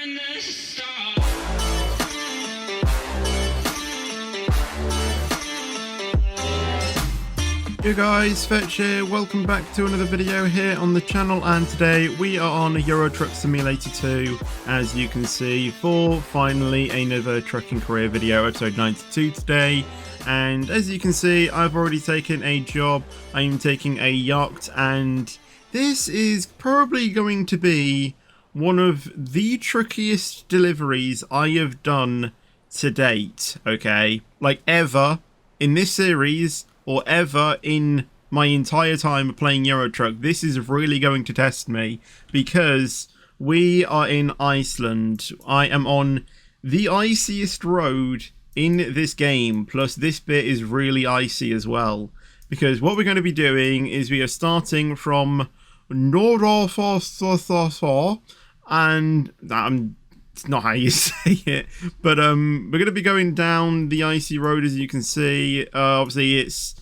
when the stars. Hey guys, Fetch here, welcome back to another video here on the channel, and today we are on Euro Truck Simulator 2, as you can see, for finally another trucking career video, episode 92 today. And as you can see, I've already taken a job. I am taking a yacht, and this is probably going to be one of the trickiest deliveries I have done to date, okay? Like ever in this series, or ever in my entire time playing Euro Truck. This is really going to test me, because we are in Iceland. I am on the iciest road in this game, plus this bit is really icy as well, because what we're going to be doing is we are starting from Norðurfjörður, and it's not how you say it, but we're going to be going down the icy road, as you can see. Obviously it's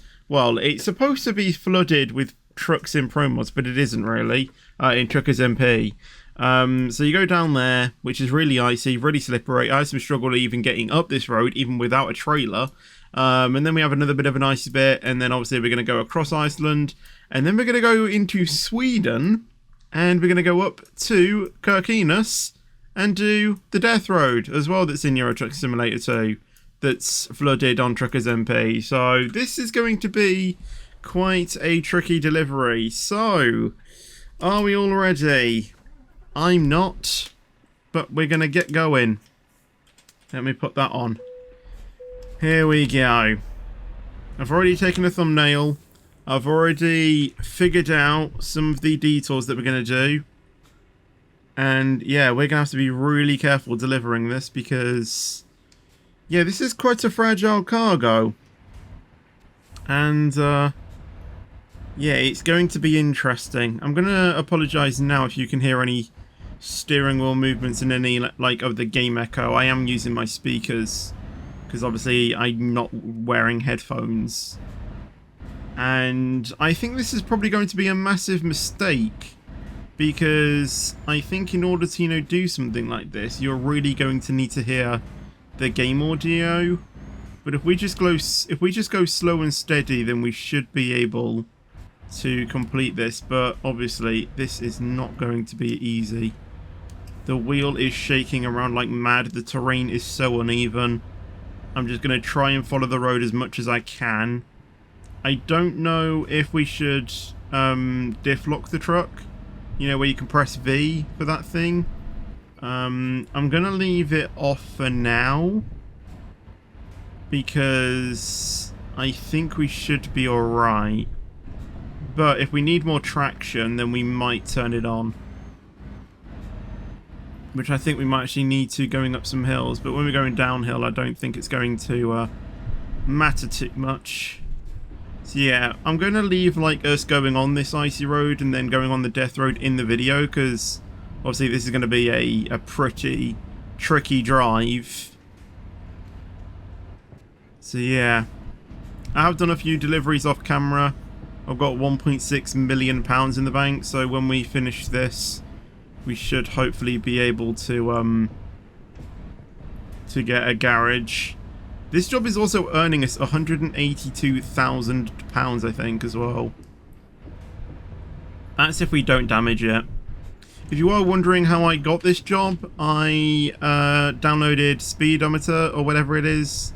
supposed to be flooded with trucks in Pro Mods, but it isn't really, in Truckers MP. So you go down there, which is really icy, really slippery. I had some struggle even getting up this road, even without a trailer. And then we have another bit of an icy bit, and then obviously we're going to go across Iceland, and then we're going to go into Sweden, and we're going to go up to Kirkenes, and do the Death Road as well, that's in Euro Truck Simulator 2, that's flooded on Truckers MP. So this is going to be quite a tricky delivery. So, are we all ready? I'm not, but we're going to get going. Let me put that on. Here we go. I've already taken a thumbnail. I've already figured out some of the detours that we're going to do. And yeah, we're going to have to be really careful delivering this, because yeah, this is quite a fragile cargo. And yeah, it's going to be interesting. I'm going to apologise now if you can hear any steering wheel movements and any like of the game echo. I am using my speakers, because obviously I'm not wearing headphones. And I think this is probably going to be a massive mistake, because I think in order to, do something like this, you're really going to need to hear the game audio. But if we just go slow and steady, then we should be able to complete this. But obviously, this is not going to be easy. The wheel is shaking around like mad. The terrain is so uneven. I'm just going to try and follow the road as much as I can. I don't know if we should diff lock the truck. Where you can press V for that thing. I'm going to leave it off for now, because I think we should be alright. But if we need more traction, then we might turn it on. Which I think we might actually need to going up some hills. But when we're going downhill, I don't think it's going to matter too much. So yeah, I'm going to leave us going on this icy road and then going on the death road in the video, because obviously this is going to be a pretty tricky drive. So yeah, I have done a few deliveries off camera. I've got £1.6 million in the bank, so when we finish this, we should hopefully be able to get a garage. This job is also earning us £182,000, I think, as well. That's if we don't damage it. If you are wondering how I got this job, I downloaded Speedometer, or whatever it is.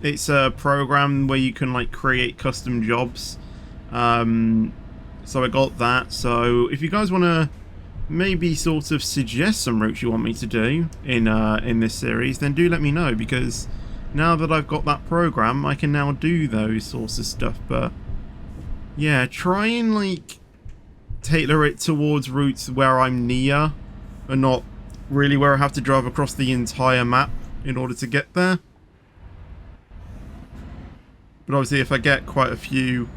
It's a program where you can create custom jobs. So I got that. So if you guys want to maybe sort of suggest some routes you want me to do in this series, then do let me know, because now that I've got that program, I can now do those sorts of stuff. But yeah, try and tailor it towards routes where I'm near, and not really where I have to drive across the entire map in order to get there. But obviously if I get quite a few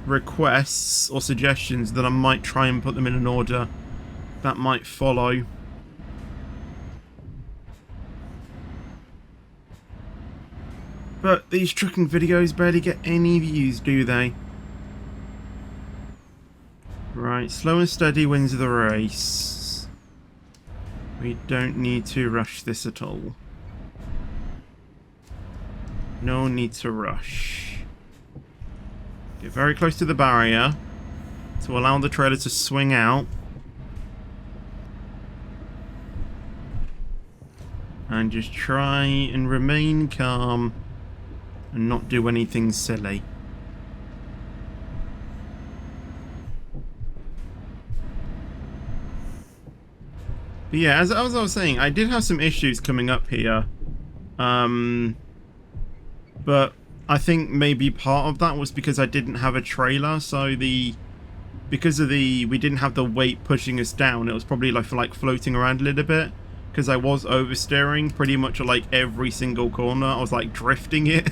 requests or suggestions, then I might try and put them in an order that might follow. But these trucking videos barely get any views, do they? Right. Alright, slow and steady wins the race. We don't need to rush this at all. No need to rush. Get very close to the barrier to allow the trailer to swing out. And just try and remain calm and not do anything silly. But yeah, as I was saying, I did have some issues coming up here. But I think maybe part of that was because I didn't have a trailer, so we didn't have the weight pushing us down. It was probably like floating around a little bit, because I was oversteering pretty much like every single corner. I was like drifting it,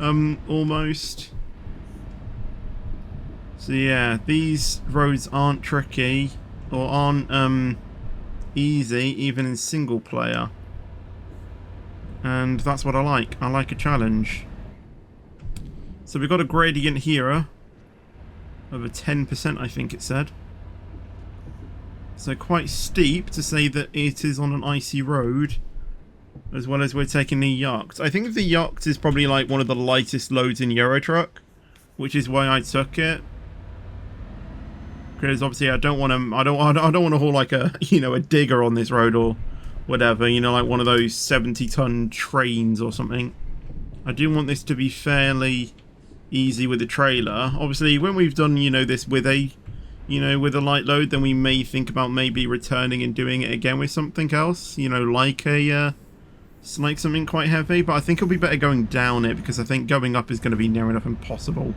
almost. So yeah, these roads aren't tricky or aren't easy even in single player, and that's what I like. I like a challenge. So we've got a gradient here of a 10%, I think it said. So quite steep to say that it is on an icy road, as well as we're taking the yacht. I think the yacht is probably like one of the lightest loads in Euro Truck, which is why I took it. Because obviously I don't want to haul like a a digger on this road or whatever. Like one of those 70-ton trains or something. I do want this to be fairly easy with the trailer. Obviously, when we've done this with a with a light load, then we may think about maybe returning and doing it again with something else. Like something quite heavy. But I think it'll be better going down it, because I think going up is going to be near enough impossible.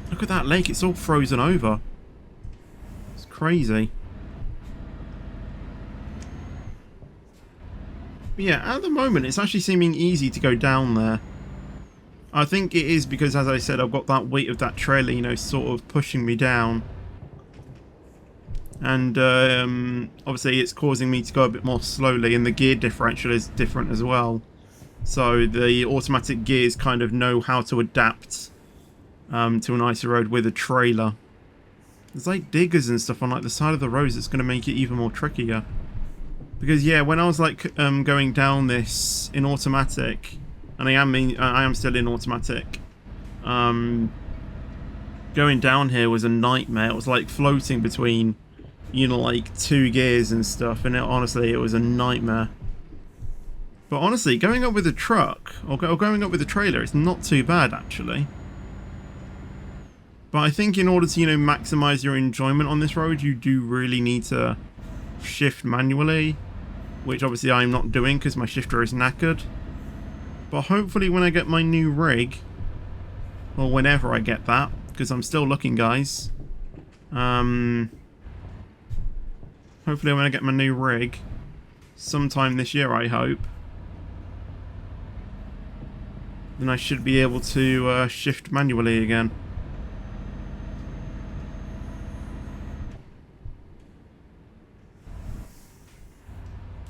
Look at that lake, it's all frozen over. It's crazy. But yeah, at the moment it's actually seeming easy to go down there. I think it is because, as I said, I've got that weight of that trailer, sort of pushing me down. And obviously it's causing me to go a bit more slowly, and the gear differential is different as well. So the automatic gears kind of know how to adapt to an icy road with a trailer. There's like diggers and stuff on like the side of the roads that's going to make it even more trickier. Because yeah, when I was like going down this in automatic, and I am still in automatic, going down here was a nightmare. It was like floating between like two gears and stuff, and honestly it was a nightmare. But honestly, going up with a truck or going up with a trailer, it's not too bad actually. But I think in order to, maximize your enjoyment on this road, you do really need to shift manually, which obviously I'm not doing because my shifter is knackered. But hopefully when I get my new rig, or whenever I get that, because I'm still looking, guys. Hopefully when I get my new rig, sometime this year I hope, then I should be able to shift manually again.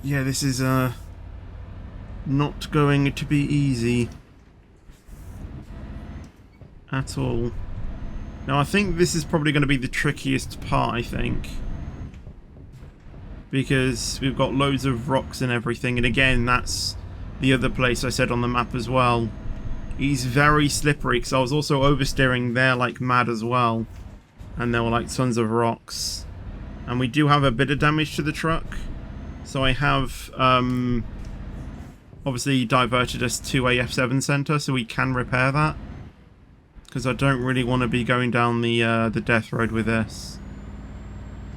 Yeah, this is not going to be easy at all. Now I think this is probably going to be the trickiest part, I think, because we've got loads of rocks and everything, and again that's the other place I said on the map as well. He's very slippery, because I was also oversteering there like mad as well, and there were like tons of rocks, and we do have a bit of damage to the truck. So I have obviously diverted us to a F7 center, so we can repair that. Because I don't really want to be going down the death road with this.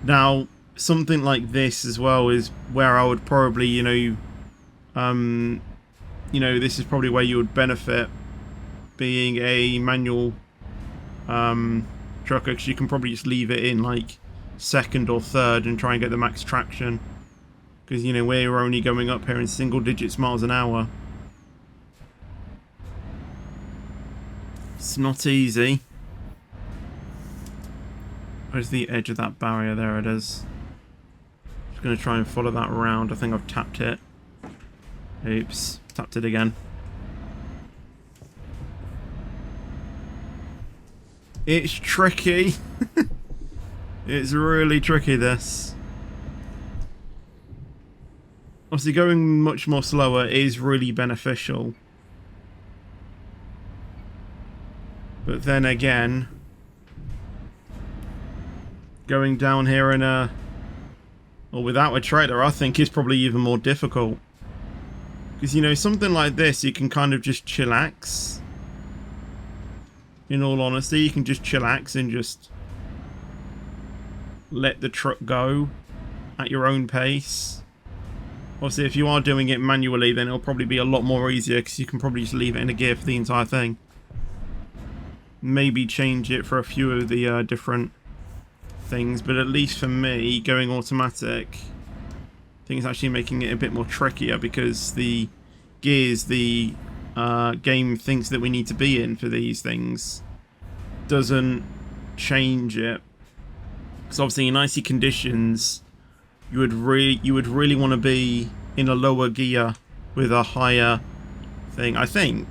Now, something like this as well is where I would probably, this is probably where you would benefit being a manual trucker, because you can probably just leave it in like second or third and try and get the max traction. Because, we're only going up here in single digits miles an hour. It's not easy. Where's the edge of that barrier? There it is. Just going to try and follow that around. I think I've tapped it. Oops. Tapped it again. It's tricky. It's really tricky, this. Obviously, going much more slower is really beneficial. But then again, going down here in a... or without a trailer, I think is probably even more difficult. Because, you know, something like this, you can kind of just chillax. In all honesty, you can just chillax and just let the truck go at your own pace. Obviously, if you are doing it manually, then it'll probably be a lot more easier because you can probably just leave it in a gear for the entire thing. Maybe change it for a few of the different things, but at least for me, going automatic, I think it's actually making it a bit more trickier because the gears the game thinks that we need to be in for these things doesn't change it. Because obviously in icy conditions, you would really want to be in a lower gear with a higher thing. I think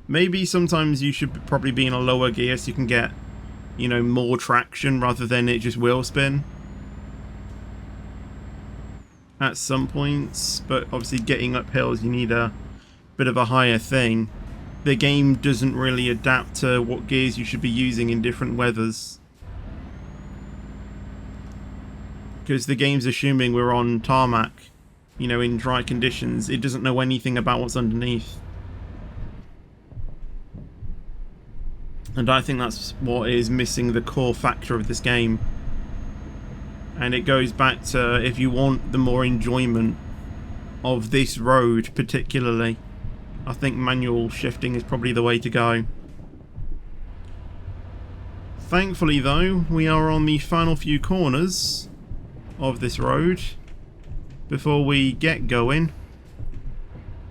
maybe sometimes you should probably be in a lower gear so you can get, you know, more traction rather than it just wheel spin at some points. But obviously getting up hills, you need a bit of a higher thing. The game doesn't really adapt to what gears you should be using in different weathers. Because the game's assuming we're on tarmac, you know, in dry conditions. It doesn't know anything about what's underneath. And I think that's what is missing the core factor of this game. And it goes back to, if you want the more enjoyment of this road particularly, I think manual shifting is probably the way to go. Thankfully though, we are on the final few corners of this road before we get going.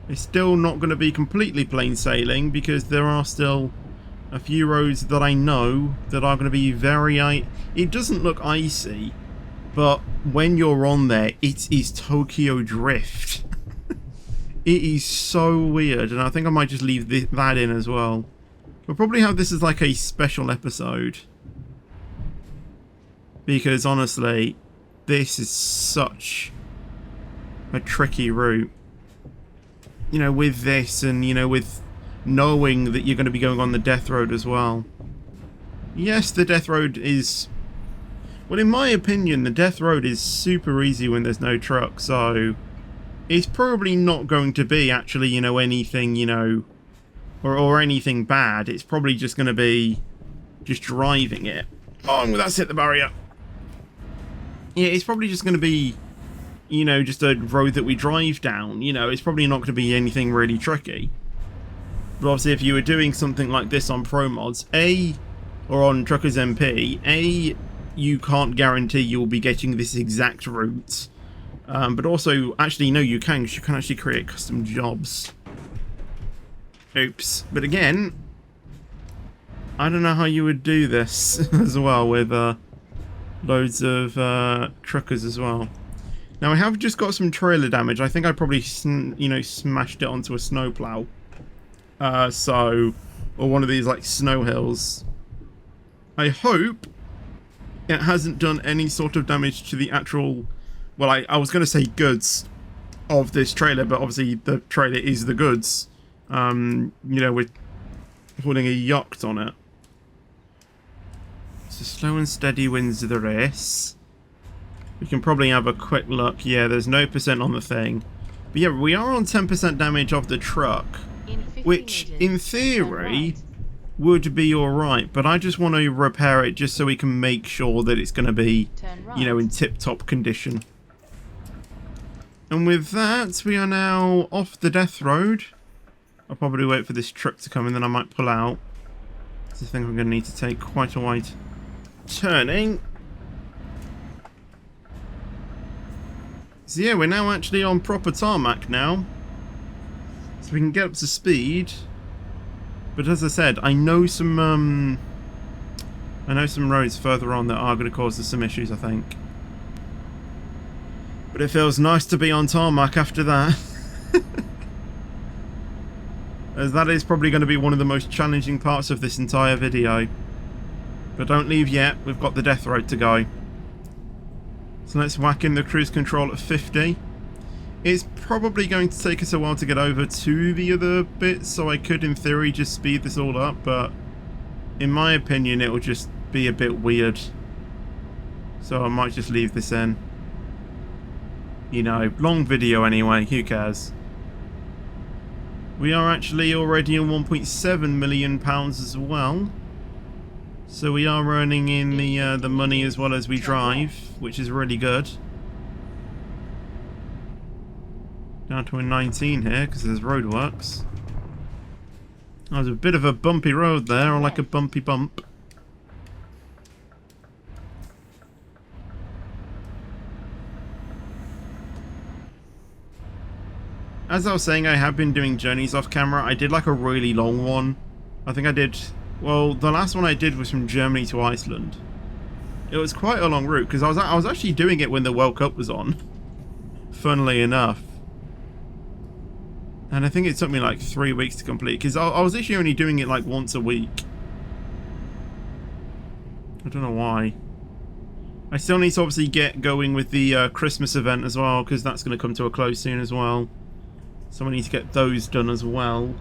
It's still not going to be completely plain sailing because there are still a few roads that I know that are going to be very it doesn't look icy, but when you're on there, it is Tokyo Drift. It is so weird, and I think I might just leave that in as well. We'll probably have this as like a special episode, because honestly, this is such a tricky route. You know, with this and, you know, with knowing that you're going to be going on the death road as well. Yes, the death road is... well, in my opinion, the death road is super easy when there's no truck, so it's probably not going to be actually, you know, anything, you know, or anything bad. It's probably just going to be just driving it. Oh, that's hit the barrier. Yeah, it's probably just going to be, you know, just a road that we drive down. You know, it's probably not going to be anything really tricky. But obviously, if you were doing something like this on Pro Mods, or on Truckers MP, you can't guarantee you'll be getting this exact route. But also, actually, no, you can, because you can actually create custom jobs. Oops. But again, I don't know how you would do this as well with loads of truckers as well. Now, I have just got some trailer damage. I think I probably, you know, smashed it onto a snowplow. Or one of these, like, snow hills. I hope it hasn't done any sort of damage to the actual... well, I was going to say goods of this trailer, but obviously the trailer is the goods. You know, we're holding a yacht on it. So slow and steady wins the race. We can probably have a quick look. Yeah, there's no % on the thing. But yeah, we are on 10% damage of the truck, which in theory would be alright, but I just want to repair it just so we can make sure that it's going to be, you know, in tip-top condition. And with that, we are now off the death road. I'll probably wait for this truck to come and then I might pull out. So I think I'm going to need to take quite a wide turning. So yeah, we're now actually on proper tarmac now. So we can get up to speed. But as I said, I know some roads further on that are going to cause us some issues, I think. But it feels nice to be on tarmac after that. As that is probably going to be one of the most challenging parts of this entire video. But don't leave yet, we've got the death road to go. So let's whack in the cruise control at 50. It's probably going to take us a while to get over to the other bits, so I could in theory just speed this all up, but in my opinion it will just be a bit weird. So I might just leave this in. You know, long video anyway, who cares? We are actually already on £1.7 million as well. So we are earning in the money as well as we drive, which is really good. Down to a 19 here because there's roadworks. There's a bit of a bumpy road there, or like a bumpy bump. As I was saying, I have been doing journeys off camera. I did like a really long one. I think I did... Well, the last one I did was from Germany to Iceland. It was quite a long route, because I was actually doing it when the World Cup was on. Funnily enough. And I think it took me like 3 weeks to complete, because I was actually only doing it like once a week. I don't know why. I still need to obviously get going with the Christmas event as well, because that's going to come to a close soon as well. So I need to get those done as well.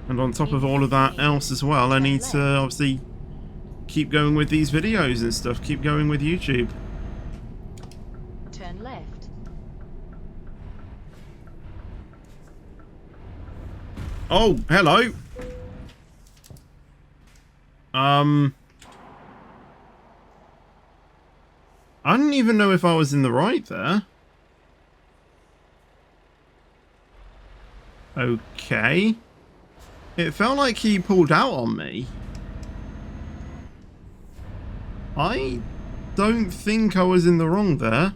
And on top of all of that else as well, I need to obviously keep going with these videos and stuff. Keep going with YouTube. Turn left. Oh, hello. I didn't even know if I was in the right there. Okay. It felt like he pulled out on me. I don't think I was in the wrong there.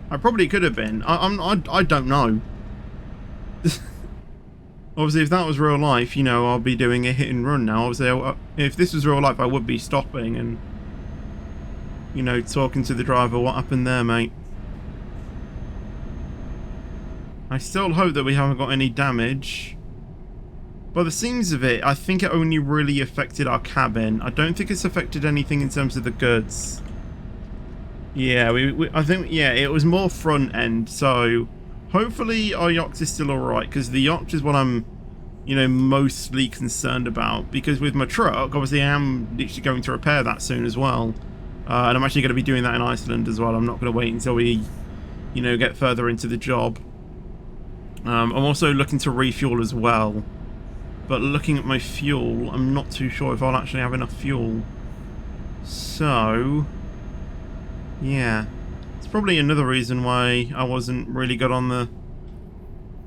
I probably could have been. I don't know. Obviously, if that was real life, you know, I'll be doing a hit and run now. Obviously, if this was real life, I would be stopping and, you know, talking to the driver. What happened there, mate? I still hope that we haven't got any damage. By the seams of it, I think it only really affected our cabin. I don't think it's affected anything in terms of the goods. Yeah, I think, yeah, it was more front end. So hopefully our yacht is still alright, because the yacht is what I'm, you know, mostly concerned about. Because with my truck, obviously I am literally going to repair that soon as well. And I'm actually going to be doing that in Iceland as well. I'm not going to wait until we, you know, get further into the job. I'm also looking to refuel as well, but looking at my fuel, I'm not too sure if I'll actually have enough fuel. So, yeah, it's probably another reason why I wasn't really good on the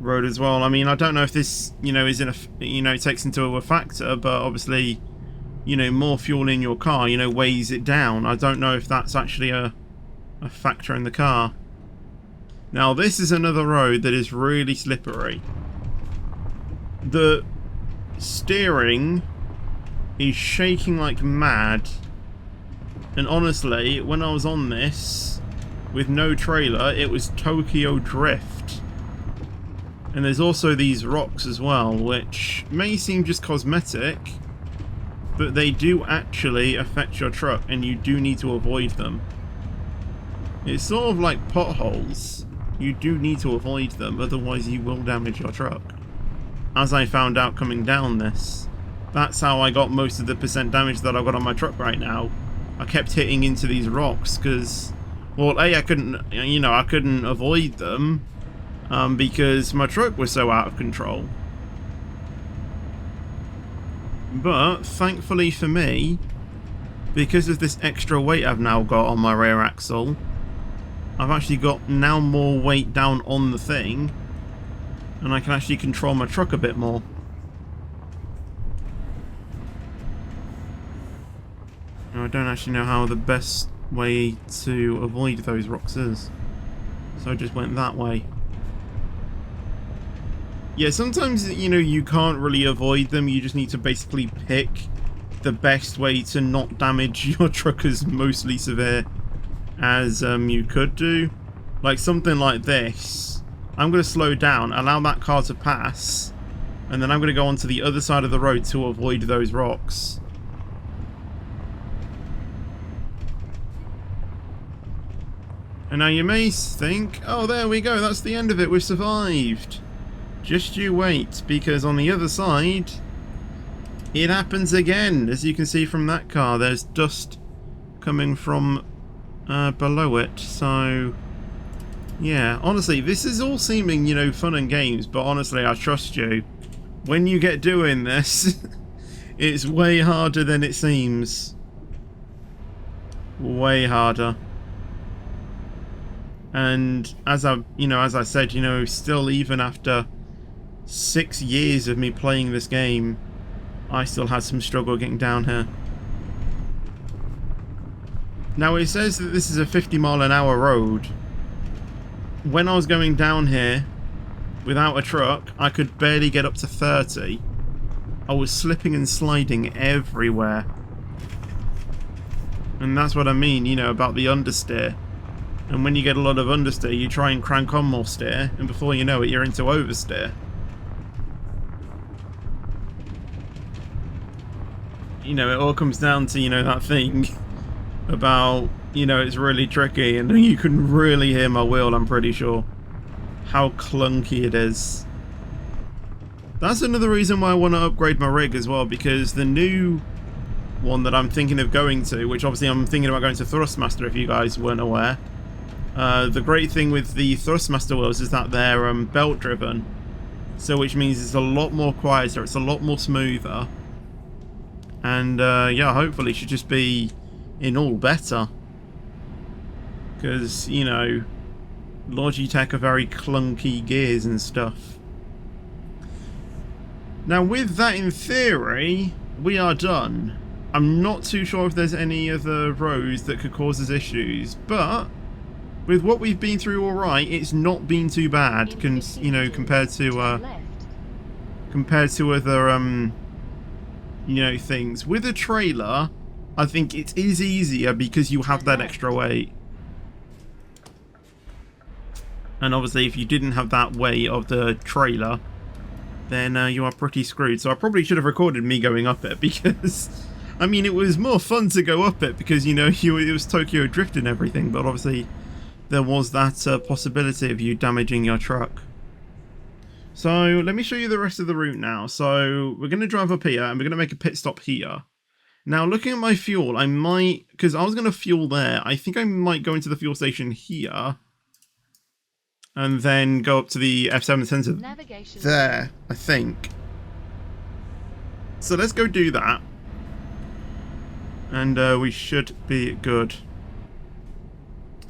road as well. I mean, I don't know if this, you know, is in a, you know, takes into a factor, but obviously, you know, more fuel in your car, you know, weighs it down. I don't know if that's actually a factor in the car. Now, this is another road that is really slippery. The steering is shaking like mad. And honestly, when I was on this, with no trailer, it was Tokyo Drift. And there's also these rocks as well, which may seem just cosmetic, but they do actually affect your truck, and you do need to avoid them. It's sort of like potholes. You do need to avoid them, otherwise you will damage your truck. As I found out coming down this, that's how I got most of the percent damage that I've got on my truck right now. I kept hitting into these rocks because, well, A, I couldn't, you know, I couldn't avoid them because my truck was so out of control. But thankfully for me, because of this extra weight I've now got on my rear axle, I've actually got now more weight down on the thing, and I can actually control my truck a bit more. Now, I don't actually know how the best way to avoid those rocks is, so I just went that way. Yeah, sometimes, you know, you can't really avoid them, you just need to basically pick the best way to not damage your truck as mostly severe as you could do. Like something like this, I'm going to slow down, allow that car to pass, and then I'm going to go onto the other side of the road to avoid those rocks. And now you may think, oh, there we go, that's the end of it, we've survived. Just you wait, because on the other side, it happens again. As you can see from that car, there's dust coming from below it. So, yeah, honestly, this is all seeming, you know, fun and games, but honestly, I trust you. When you get doing this, it's way harder than it seems. Way harder. And as I said, you know, still even after 6 years of me playing this game, I still had some struggle getting down here. Now it says that this is a 50-mile-an-hour road. When I was going down here without a truck, I could barely get up to 30. I was slipping and sliding everywhere. And that's what I mean, you know, about the understeer. And when you get a lot of understeer, you try and crank on more steer, and before you know it, you're into oversteer. You know, it all comes down to, you know, that thing about, you know, it's really tricky, and you can really hear my wheel, I'm pretty sure. How clunky it is. That's another reason why I want to upgrade my rig as well, because the new one that I'm thinking of going to, which obviously I'm thinking about going to Thrustmaster if you guys weren't aware. The great thing with the Thrustmaster wheels is that they're belt driven, so which means it's a lot more quieter, it's a lot more smoother, and yeah, hopefully it should just be in all better, because, you know, Logitech are very clunky gears and stuff. Now with that, in theory, we are done. I'm not too sure if there's any other roads that could cause us issues, but with what we've been through, alright, it's not been too bad, you know, compared to other, you know, things. With a trailer, I think it is easier because you have that extra weight. And obviously, if you didn't have that weight of the trailer, then you are pretty screwed. So I probably should have recorded me going up it, because, I mean, it was more fun to go up it because, you know, it was Tokyo Drift and everything, but obviously there was that possibility of you damaging your truck. So let me show you the rest of the route now. So we're going to drive up here and we're going to make a pit stop here. Now looking at my fuel, I might, because I was going to fuel there, I think I might go into the fuel station here and then go up to the F7 sensor there, I think. So let's go do that, and we should be good.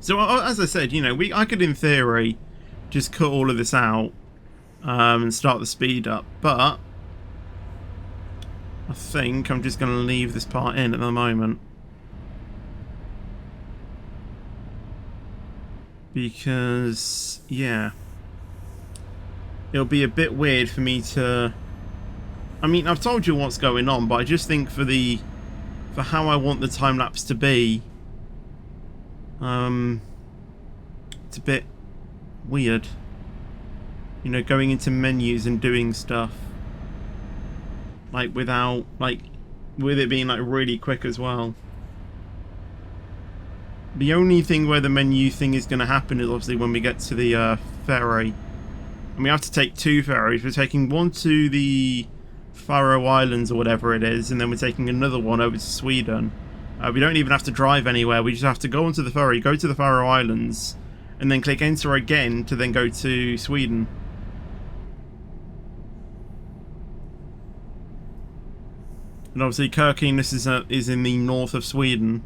So as I said, you know, I could in theory just cut all of this out and start the speed up, but I think I'm just going to leave this part in at the moment, because, yeah, it'll be a bit weird for me to, I mean, I've told you what's going on, but I just think for how I want the time lapse to be, it's a bit weird, you know, going into menus and doing stuff like without, like, with it being like really quick as well. The only thing where the menu thing is going to happen is obviously when we get to the ferry, and we have to take 2 ferries. We're taking one to the Faroe Islands or whatever it is, and then we're taking another one over to Sweden. We don't even have to drive anywhere, we just have to go onto the ferry, go to the Faroe Islands, and then click enter again to then go to Sweden. And obviously Kirkenes is in the north of Sweden,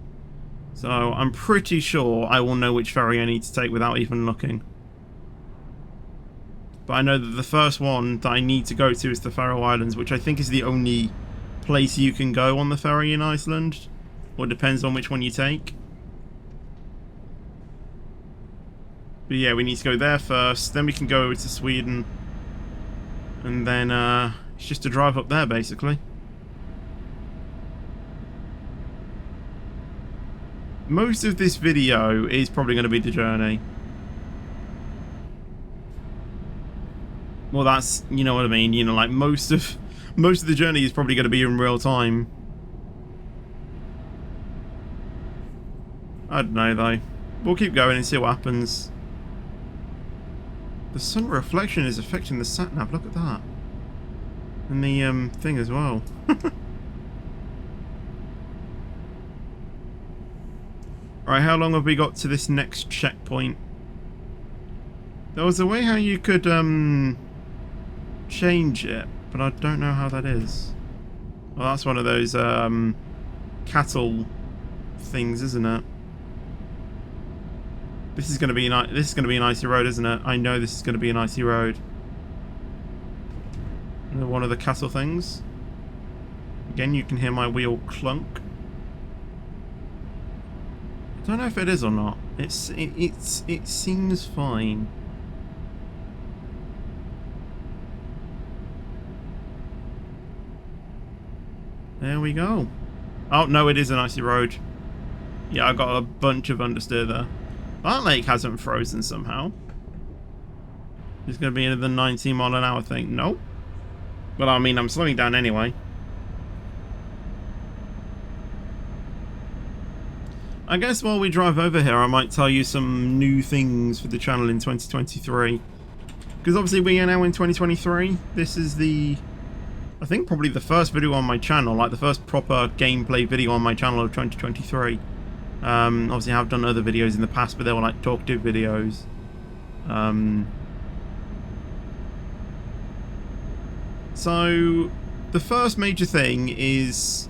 so I'm pretty sure I will know which ferry I need to take without even looking. But I know that the first one that I need to go to is the Faroe Islands, which I think is the only place you can go on the ferry in Iceland. Or it depends on which one you take. But yeah, we need to go there first, then we can go over to Sweden. And then it's just a drive up there, basically. Most of this video is probably going to be the journey. Well, that's, you know what I mean, you know, like most of the journey is probably going to be in real time. I don't know though. We'll keep going and see what happens. The sun reflection is affecting the sat-nav. Look at that. And the thing as well. Alright, how long have we got to this next checkpoint? There was a way how you could change it, but I don't know how that is. Well, that's one of those cattle things, isn't it? This is going to be an icy road, isn't it? I know this is going to be an icy road. One of the cattle things. Again, you can hear my wheel clunk. I don't know if it is or not. It seems fine. There we go. Oh no, it is an icy road. Yeah, I got a bunch of understeer there. That lake hasn't frozen somehow. It's going to be another 19 mile an hour thing. Nope. Well, I mean, I'm slowing down anyway. I guess while we drive over here, I might tell you some new things for the channel in 2023. Because obviously we are now in 2023. This is the, I think probably the first video on my channel, like the first proper gameplay video on my channel of 2023. Obviously I have done other videos in the past, but they were like talkative videos. So the first major thing is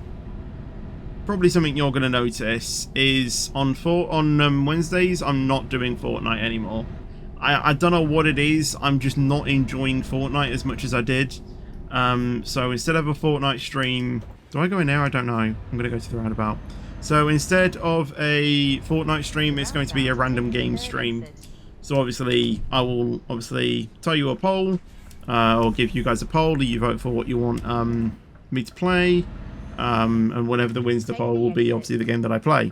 probably something you're going to notice is on Wednesdays I'm not doing Fortnite anymore. I don't know what it is, I'm just not enjoying Fortnite as much as I did. So instead of a Fortnite stream, do I go in there? I don't know. I'm going to go to the roundabout. So instead of a Fortnite stream, it's going to be a random game stream. So obviously, I will tell you a poll, or give you guys a poll. You vote for what you want me to play, and whatever that wins the poll will be obviously the game that I play.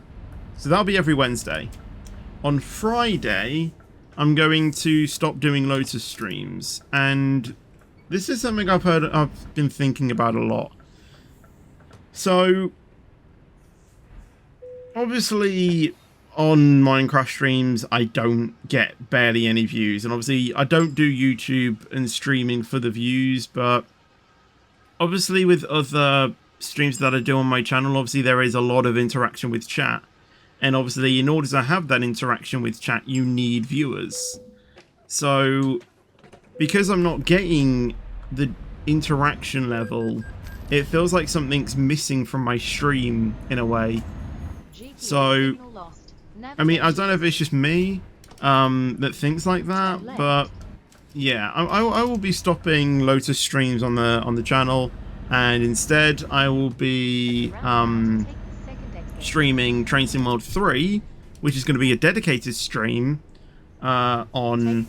So that'll be every Wednesday. On Friday, I'm going to stop doing Lotus streams, and this is something I've been thinking about a lot. So obviously on Minecraft streams I don't get barely any views, and obviously I don't do YouTube and streaming for the views, but obviously with other streams that I do on my channel, obviously there is a lot of interaction with chat, and obviously in order to have that interaction with chat you need viewers. So because I'm not getting the interaction level, it feels like something's missing from my stream in a way. So I mean, I don't know if it's just me that thinks like that, but yeah, I will be stopping Lotus streams on the channel, and instead I will be streaming Train Sim World 3, which is going to be a dedicated stream on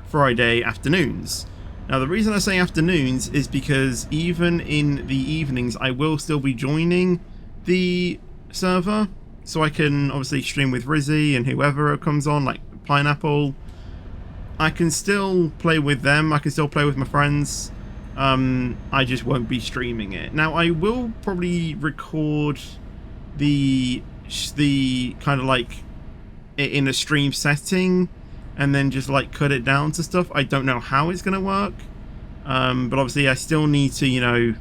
Friday afternoons. Now the reason I say afternoons is because even in the evenings I will still be joining the server, so I can obviously stream with Rizzy and whoever comes on, like Pineapple. I can still play with them, I can still play with my friends. I just won't be streaming it. Now I will probably record the kind of like in a stream setting and then just like cut it down to stuff. I don't know how it's gonna work, but obviously I still need to, you know,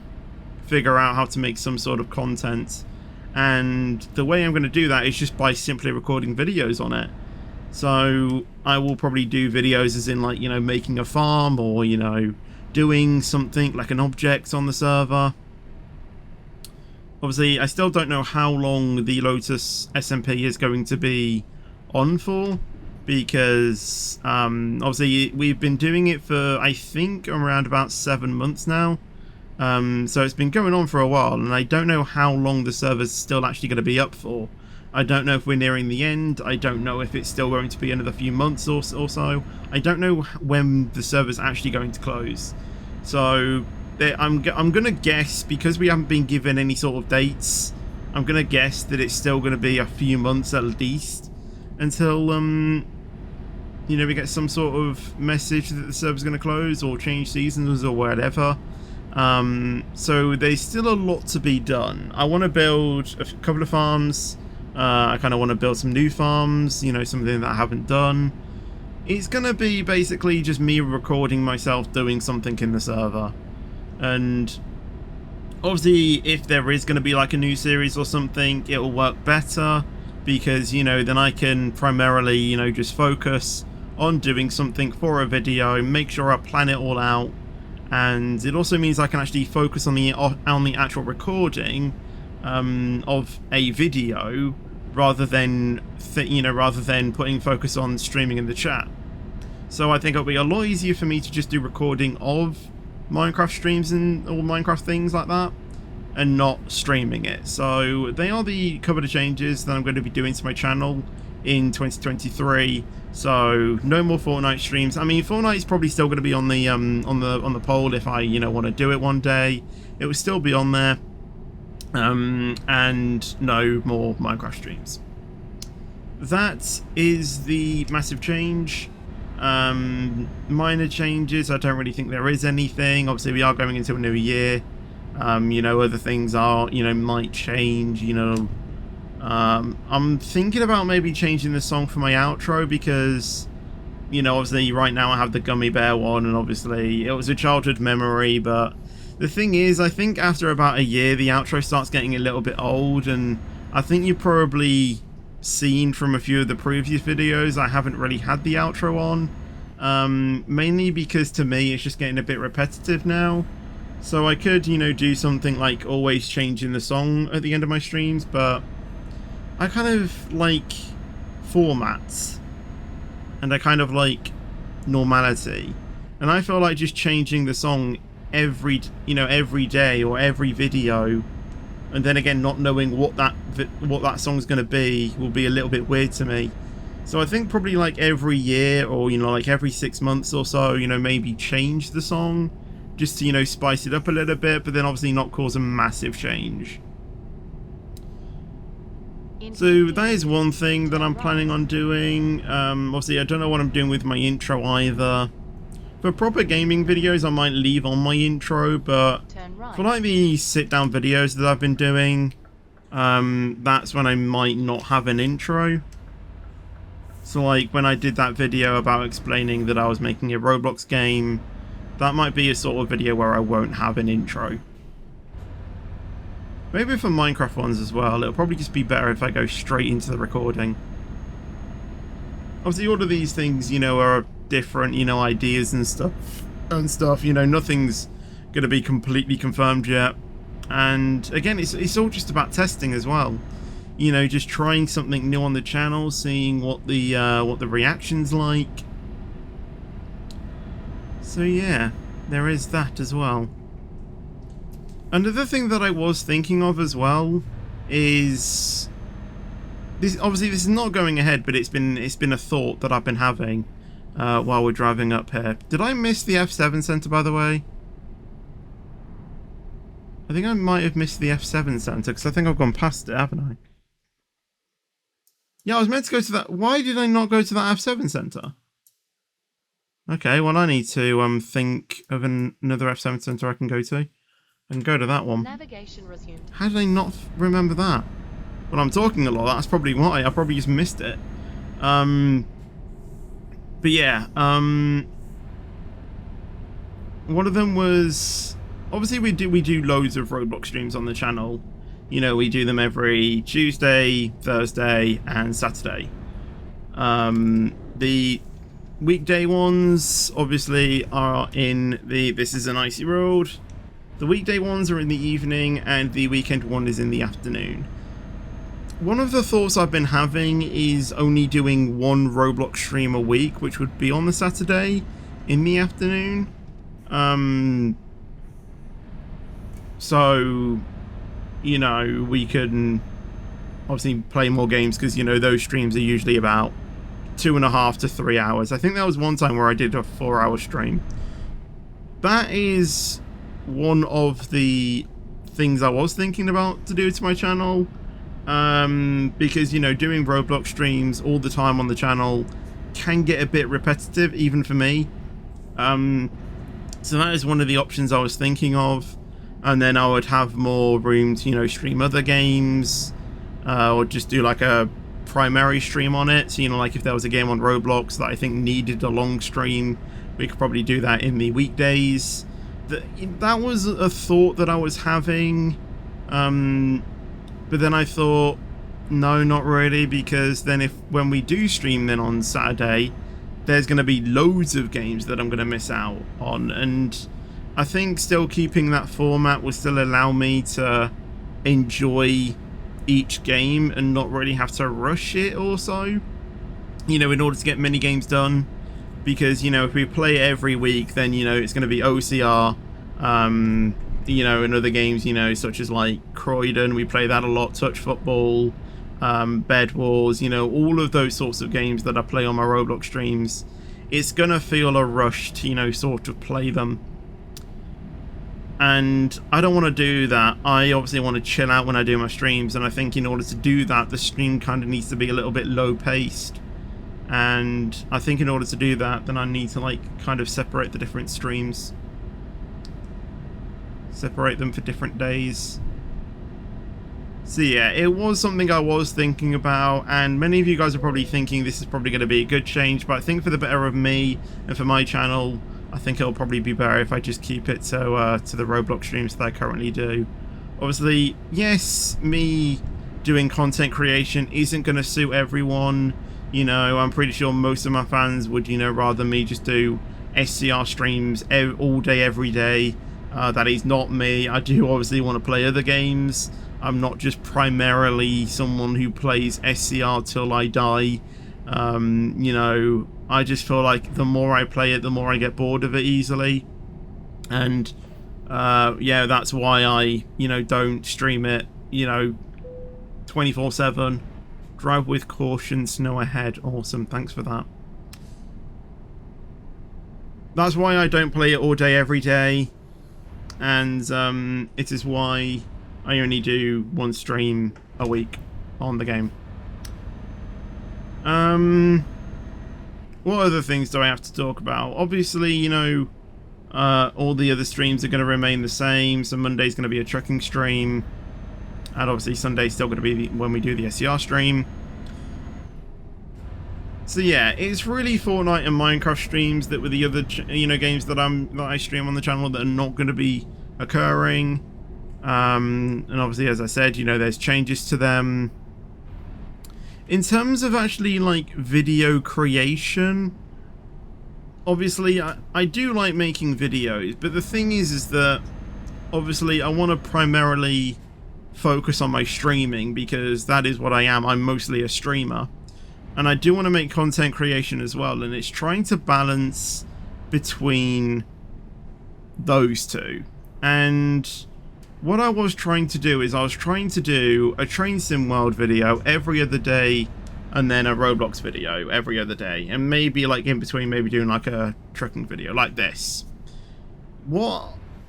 figure out how to make some sort of content, and the way I'm going to do that is just by simply recording videos on it. So I will probably do videos as in, like, you know, making a farm, or, you know, doing something like an object on the server. Obviously I still don't know how long the Lotus SMP is going to be on for, because obviously we've been doing it for I think around about 7 months now. So it's been going on for a while, and I don't know how long the server's still actually going to be up for. I don't know if we're nearing the end. I don't know if it's still going to be another few months or so. I don't know when the server's actually going to close. So I'm going to guess, because we haven't been given any sort of dates, I'm going to guess that it's still going to be a few months at least until you know, we get some sort of message that the server's going to close or change seasons or whatever. So there's still a lot to be done. I want to build a couple of farms. I kind of want to build some new farms, you know, something that I haven't done. It's going to be basically just me recording myself doing something in the server. And obviously, if there is going to be like a new series or something, it'll work better because, you know, then I can primarily, you know, just focus on doing something for a video, make sure I plan it all out, and it also means I can actually focus on the actual recording of a video rather than putting focus on streaming in the chat. So I think it'll be a lot easier for me to just do recording of Minecraft streams and all Minecraft things like that, and not streaming it. So they are the couple of changes that I'm going to be doing to my channel in 2023. So no more Fortnite streams. I mean, Fortnite is probably still going to be on the poll if I, you know, want to do it one day. It will still be on there. And no more Minecraft streams. That is the massive change. Minor changes, I don't really think there is anything. Obviously, we are going into a new year. You know, other things are, you know, might change, you know. I'm thinking about maybe changing the song for my outro because, you know, obviously right now I have the Gummy Bear one, and obviously it was a childhood memory, but the thing is, I think after about a year, the outro starts getting a little bit old, and I think you've probably seen from a few of the previous videos I haven't really had the outro on, mainly because to me it's just getting a bit repetitive now. So I could, you know, do something like always changing the song at the end of my streams, but I kind of like formats, and I kind of like normality, and I feel like just changing the song every day or every video, and then again not knowing what that song's going to be will be a little bit weird to me. So I think probably like every year, or, you know, like every 6 months or so, you know, maybe change the song just to, you know, spice it up a little bit, but then obviously not cause a massive change. So that is one thing that I'm planning on doing. Obviously I don't know what I'm doing with my intro either. For proper gaming videos I might leave on my intro, but for like the sit down videos that I've been doing, that's when I might not have an intro. So like when I did that video about explaining that I was making a Roblox game, that might be a sort of video where I won't have an intro. Maybe for Minecraft ones as well, it'll probably just be better if I go straight into the recording. Obviously all of these things, you know, are different, you know, ideas and stuff, you know, nothing's going to be completely confirmed yet. And again, it's all just about testing as well. You know, just trying something new on the channel, seeing what the reaction's like. So yeah, there is that as well. Another thing that I was thinking of as well is this. Obviously, this is not going ahead, but it's been a thought that I've been having while we're driving up here. Did I miss the F7 center, by the way? I think I might have missed the F7 center because I think I've gone past it, haven't I? Yeah, I was meant to go to that. Why did I not go to that F7 center? Okay, well I need to think of another F7 center I can go to. And go to that one. Navigation resumed. How did I not remember that? Well, I'm talking a lot. That's probably why. I probably just missed it. But yeah. One of them was obviously we do loads of Roblox streams on the channel. You know, we do them every Tuesday, Thursday, and Saturday. The weekday ones obviously are in the This Is an Icy Road. The weekday ones are in the evening, and the weekend one is in the afternoon. One of the thoughts I've been having is only doing one Roblox stream a week, which would be on the Saturday in the afternoon. So, you know, we can obviously play more games because, you know, those streams are usually about 2.5 to 3 hours. I think there was one time where I did a 4-hour stream. That is one of the things I was thinking about to do to my channel, because, you know, doing Roblox streams all the time on the channel can get a bit repetitive, even for me. So that is one of the options I was thinking of, and then I would have more room to, you know, stream other games, or just do like a primary stream on it. So, you know, like if there was a game on Roblox that I think needed a long stream, we could probably do that in the weekdays. That was a thought that I was having, but then I thought, no, not really, because then when we do stream then on Saturday, there's going to be loads of games that I'm going to miss out on, and I think still keeping that format will still allow me to enjoy each game and not really have to rush it or so, you know, in order to get many games done. Because, you know, if we play every week, then, you know, it's going to be OCR, you know, and other games, you know, such as like Croydon, we play that a lot, Touch Football, Bed Wars, you know, all of those sorts of games that I play on my Roblox streams. It's going to feel a rush to, you know, sort of play them. And I don't want to do that. I obviously want to chill out when I do my streams, and I think in order to do that, the stream kind of needs to be a little bit low paced. And I think in order to do that, then I need to like kind of separate the different streams, separate them for different days. So yeah, it was something I was thinking about, and many of you guys are probably thinking this is probably going to be a good change, but I think for the better of me and for my channel, I think it'll probably be better if I just keep it to the Roblox streams that I currently do. Obviously, yes, me doing content creation isn't going to suit everyone. You know, I'm pretty sure most of my fans would, you know, rather me just do SCR streams all day, every day. That is not me. I do obviously want to play other games. I'm not just primarily someone who plays SCR till I die. You know, I just feel like the more I play it, the more I get bored of it easily. And, yeah, that's why I, you know, don't stream it, you know, 24/7. Drive with caution, snow ahead. Awesome, thanks for that. That's why I don't play it all day, every day. And it is why I only do one stream a week on the game. What other things do I have to talk about? Obviously, you know, all the other streams are going to remain the same. So Monday's going to be a trucking stream. And obviously Sunday's still going to be when we do the SCR stream. So yeah, it's really Fortnite and Minecraft streams that were the other, you know, games that I stream on the channel that are not going to be occurring. And obviously, as I said, you know, there's changes to them. In terms of actually like video creation, obviously I do like making videos, but the thing is that obviously I want to primarily focus on my streaming because that is what I am. I'm mostly a streamer, and I do want to make content creation as well, and it's trying to balance between those two. And what I was trying to do is I was trying to do a Train Sim World video every other day, and then a Roblox video every other day, and maybe like in between maybe doing like a trucking video like this.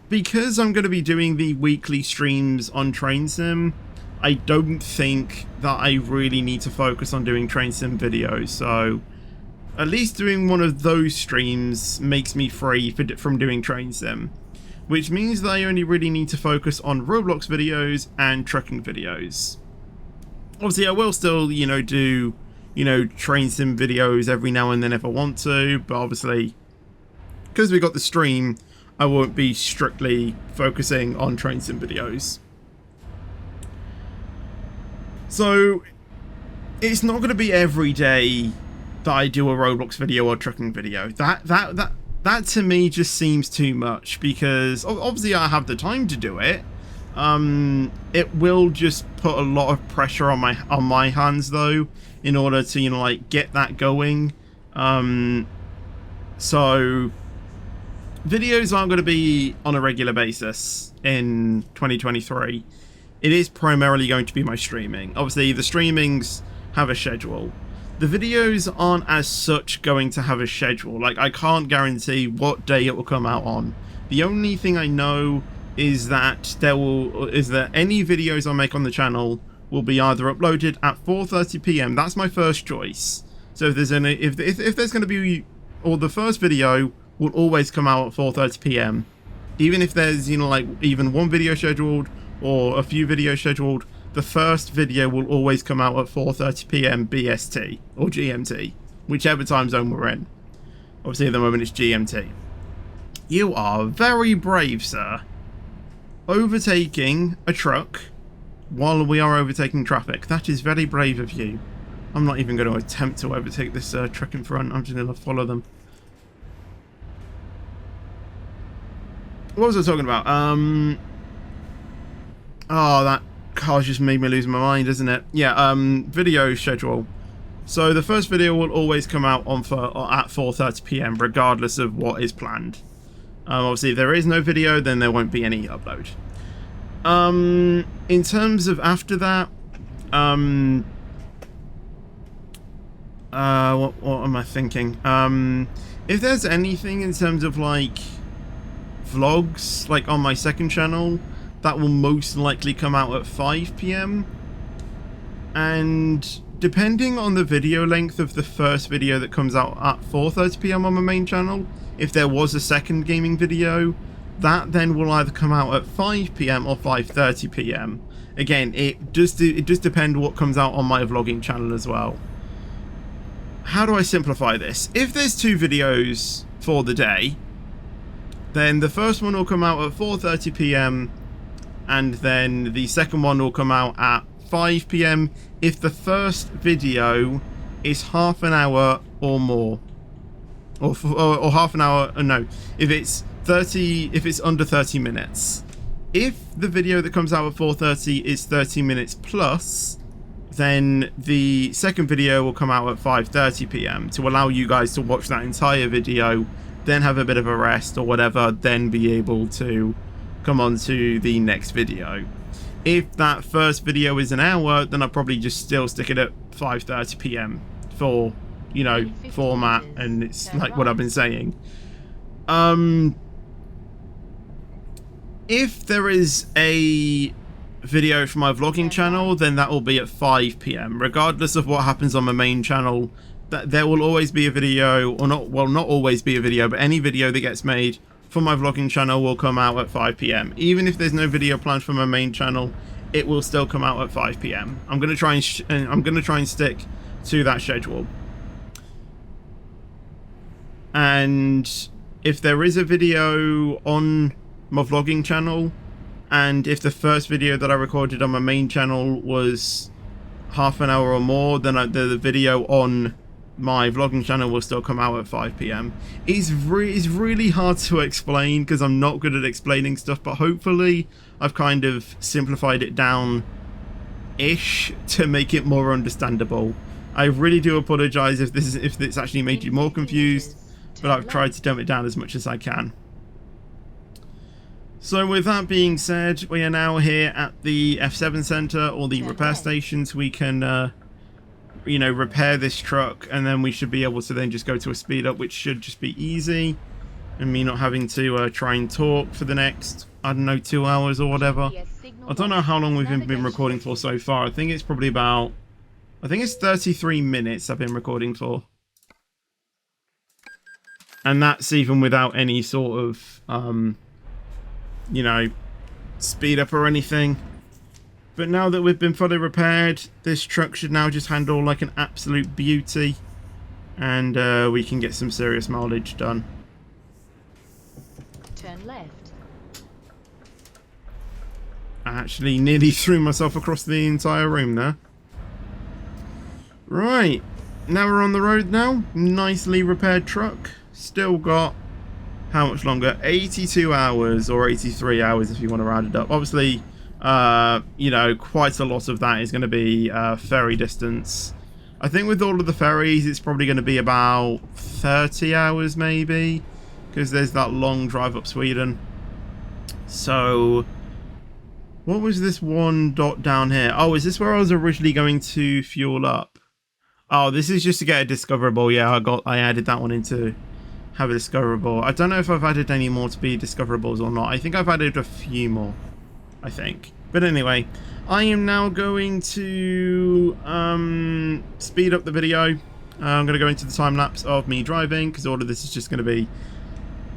Because I'm going to be doing the weekly streams on Train Sim, I don't think that I really need to focus on doing Train Sim videos. So at least doing one of those streams makes me free from doing Train Sim, which means that I only really need to focus on Roblox videos and trucking videos. Obviously, I will still, you know, do, you know, Train Sim videos every now and then if I want to, but obviously, because we got the stream, I won't be strictly focusing on Train Sim videos. So it's not going to be every day that I do a Roblox video or trucking video. That to me just seems too much, because obviously I have the time to do it. It will just put a lot of pressure on my hands though, in order to, you know, like get that going. So videos aren't going to be on a regular basis in 2023. It is primarily going to be my streaming. Obviously, the streamings have a schedule. The videos aren't as such going to have a schedule. Like, I can't guarantee what day it will come out on. The only thing I know is that any videos I make on the channel will be either uploaded at 4:30 p.m. That's my first choice. So if there's going to be, or the first video will always come out at 4:30 p.m. Even if there's, you know, like even one video scheduled or a few videos scheduled, the first video will always come out at 4:30 p.m. BST or GMT, whichever time zone we're in. Obviously, at the moment it's GMT. You are very brave, sir. Overtaking a truck while we are overtaking traffic. That is very brave of you. I'm not even going to attempt to overtake this truck in front. I'm just going to follow them. What was I talking about? Oh, that car's just made me lose my mind, isn't it? Yeah, video schedule. So the first video will always come out at 4:30 p.m. regardless of what is planned. Obviously, if there is no video, then there won't be any upload. In terms of after that, what am I thinking? If there's anything in terms of like vlogs, like on my second channel, that will most likely come out at 5 p.m. and depending on the video length of the first video that comes out at 4:30 p.m. on my main channel, if there was a second gaming video, that then will either come out at 5 p.m. or 5:30 p.m. Again, it just depends what comes out on my vlogging channel as well. How do I simplify this? If there's 2 videos for the day, then the first one will come out at 4:30 p.m. and then the second one will come out at 5 p.m. if the first video is half an hour or more. Or half an hour, no, if it's under 30 minutes. If the video that comes out at 4:30 is 30 minutes plus, then the second video will come out at 5:30 p.m. to allow you guys to watch that entire video, then have a bit of a rest or whatever, then be able to come on to the next video. If that first video is an hour, then I'll probably just still stick it at 5:30 p.m. for, you know, format, and it's like what I've been saying. If there is a video from my vlogging channel, then that will be at 5 p.m. regardless of what happens on my main channel. That there will always be a video, or not, well, not always be a video, but any video that gets made from my vlogging channel will come out at 5 p.m. Even if there's no video planned for my main channel, it will still come out at 5 p.m. I'm going to try and stick to that schedule. And if there is a video on my vlogging channel, and if the first video that I recorded on my main channel was half an hour or more, then the video on my vlogging channel will still come out at 5 p.m. It's really hard to explain because I'm not good at explaining stuff, but hopefully I've kind of simplified it down-ish to make it more understandable. I really do apologize if it's actually made you more confused, but I've tried to dumb it down as much as I can. So with that being said, we are now here at the F7 Center, or the repair stations. We can you know, repair this truck, and then we should be able to then just go to a speed up, which should just be easy, and me not having to try and talk for the next, I don't know, 2 hours or whatever. I don't know how long we've been recording for so far. I think it's probably about, I think it's 33 minutes I've been recording for. And that's even without any sort of, you know, speed up or anything. But now that we've been fully repaired, this truck should now just handle like an absolute beauty. And we can get some serious mileage done. Turn left. I actually nearly threw myself across the entire room there. Right, now we're on the road now. Nicely repaired truck. Still got, how much longer? 82 hours or 83 hours if you want to round it up. Obviously, you know, quite a lot of that is going to be ferry distance. I think with all of the ferries, it's probably going to be about 30 hours maybe, because there's that long drive up Sweden. So, what was this one dot down here? Oh, is this where I was originally going to fuel up? Oh, this is just to get a discoverable. Yeah, I added that one in to have a discoverable. I don't know if I've added any more to be discoverables or not. I think I've added a few more, I think. But anyway, I am now going to speed up the video. I'm going to go into the time lapse of me driving, because all of this is just going to be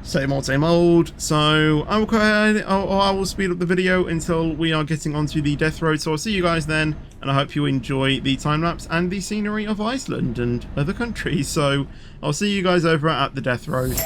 Same old, same old. So I will go ahead, I will speed up the video until we are getting onto the death road. So I'll see you guys then, and I hope you enjoy the time lapse and the scenery of Iceland and other countries. So I'll see you guys over at the death road.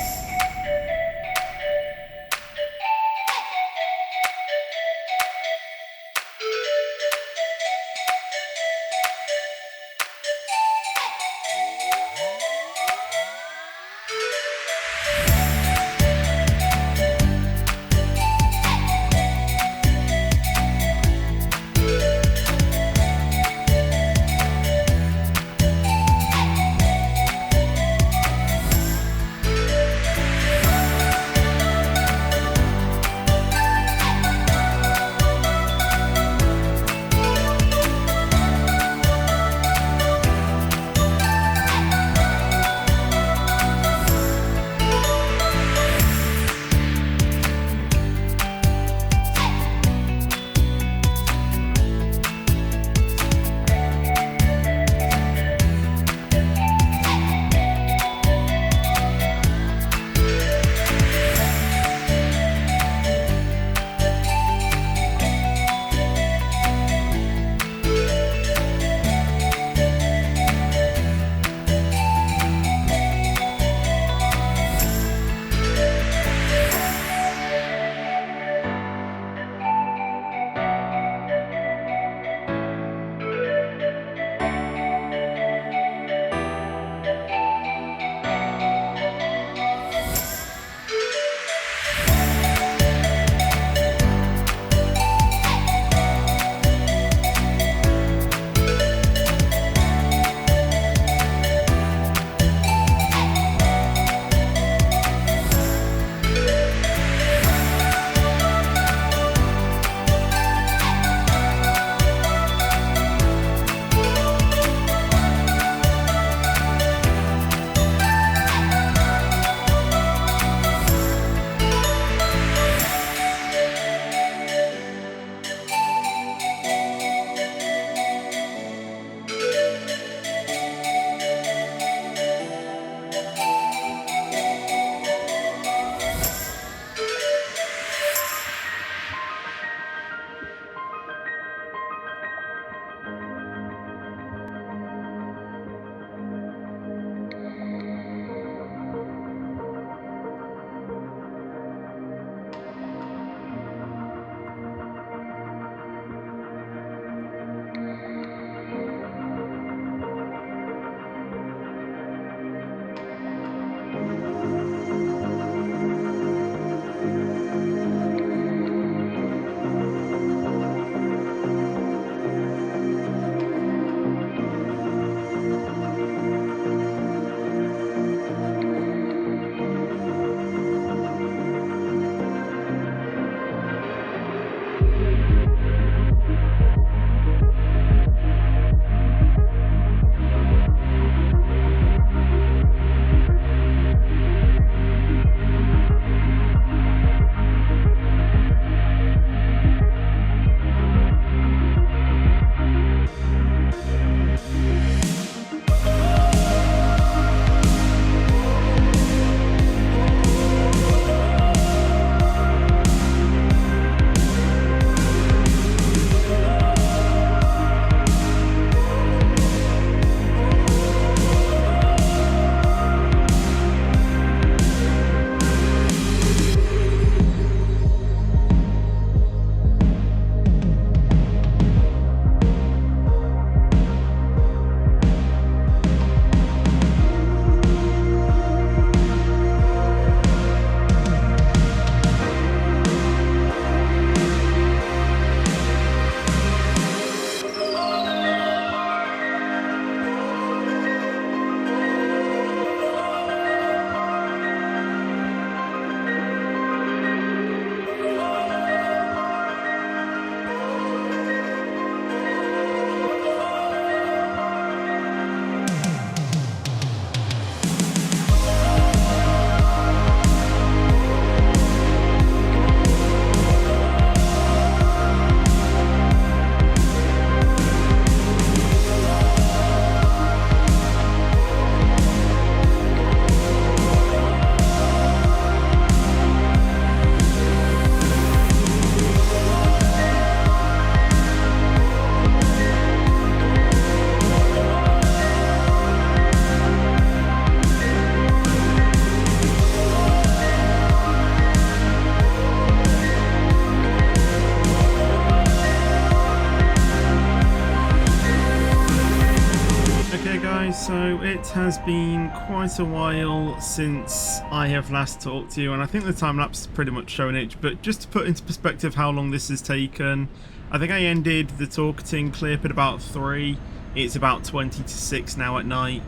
So it has been quite a while since I have last talked to you, and I think the time lapse is pretty much showing it, but just to put into perspective how long this has taken, I think I ended the talking clip at about 3. It's about 20 to 6 now at night.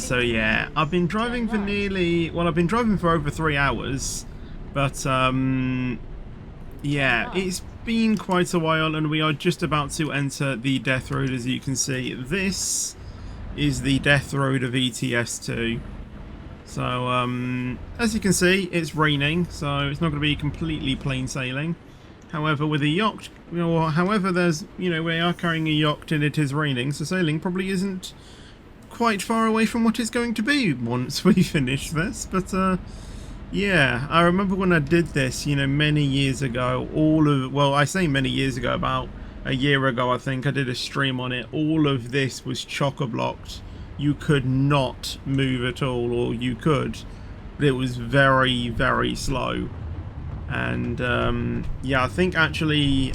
So yeah, I've been driving for I've been driving for over 3 hours, but yeah, it's been quite a while, and we are just about to enter the death road. As you can see, this is the death road of ETS2. So as you can see, it's raining, so it's not going to be completely plain sailing. However, with a yacht, we are carrying a yacht and it is raining, so sailing probably isn't quite far away from what it's going to be once we finish this. But yeah, I remember when I did this, many years ago, I say many years ago, about a year ago I think, I did a stream on it. All of this was chock-a-blocked. You could not move at all, or you could, but it was very, very slow. And yeah, I think actually